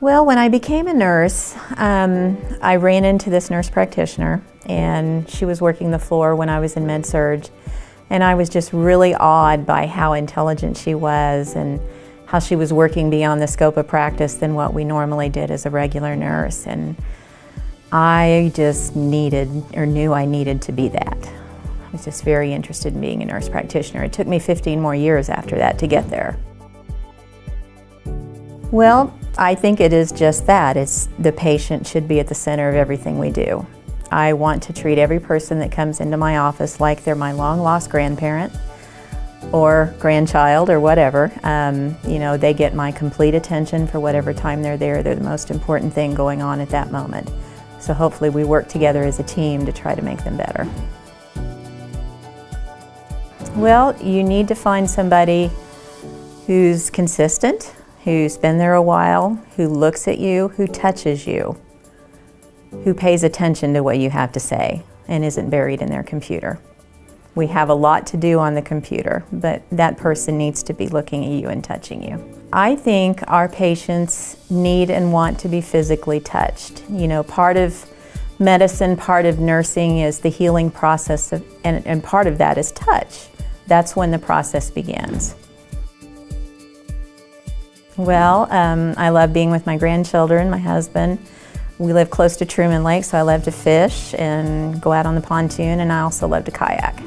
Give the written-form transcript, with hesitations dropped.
Well, when I became a nurse, I ran into this nurse practitioner, and she was working the floor when I was in med-surg, and I was just really awed by how intelligent she was and how she was working beyond the scope of practice than what we normally did as a regular nurse. And I just needed, or knew I needed to be that. I was just very interested in being a nurse practitioner. It took me 15 more years after that to get there. Well, I think it is just that. It's the patient should be at the center of everything we do. I want to treat every person that comes into my office like they're my long-lost grandparent or grandchild or whatever. You know, they get my complete attention for whatever time they're there. They're the most important thing going on at that moment. So hopefully we work together as a team to try to make them better. Well, you need to find somebody who's consistent, who's been there a while, who looks at you, who touches you, who pays attention to what you have to say and isn't buried in their computer. We have a lot to do on the computer, but that person needs to be looking at you and touching you. I think our patients need and want to be physically touched. You know, part of medicine, part of nursing is the healing process, and part of that is touch. That's when the process begins. Well, I love being with my grandchildren, my husband. We live close to Truman Lake, so I love to fish and go out on the pontoon, and I also love to kayak.